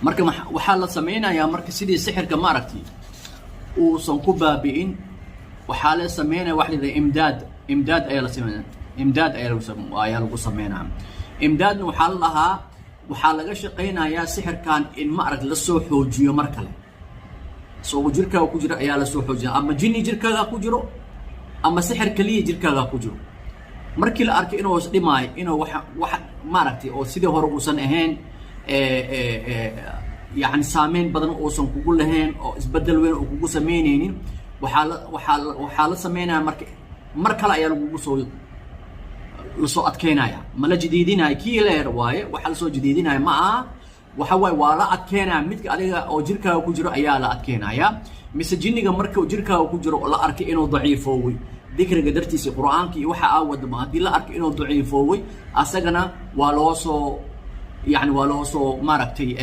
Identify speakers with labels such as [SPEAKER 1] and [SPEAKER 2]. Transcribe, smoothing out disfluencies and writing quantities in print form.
[SPEAKER 1] marka waxaa la sameynayaa marka sidii sixirka ma aragtay uusan ku baabi'in waxaa la sameynaya wax la imdaad ayaa la sameynaya imdaad ayaa lagu sameynaya imdaadna waxaa la lahaa waxaa laga shaqeynayaa sixirkan in ma arag la soo xoojiyo mar kale soo jirkaaga ku jira ayaa la soo xoojiyaa ama jinni jirkaaga ku jiro ama sixir kaliya jirkaaga ku jiro markii la arkay inuu isdhimaayo inuu wax ma aragtay oo sidii hore uusan ahayn يعني سامين بدن أوسن كقول لهن أو إسبدل وين أو كقول سمينين وحال سمينا مركلا يا لقوا لصو أتكينايا ملا جديدين هاي كي له رواية وحال صو جديدين هاي معه وحواي ولا أتكينا متك عليها أو جركا وكجرو أيالا أتكينايا مثل جنيك مركا وجركا وكجرو لا أرك إنه ضعيف هوي ذكر قدرتي سي قرآن كي وحا أود ما دي لا أرك إنه ضعيف هوي أسجنا ولوسو يعني ولوسو ما ركتي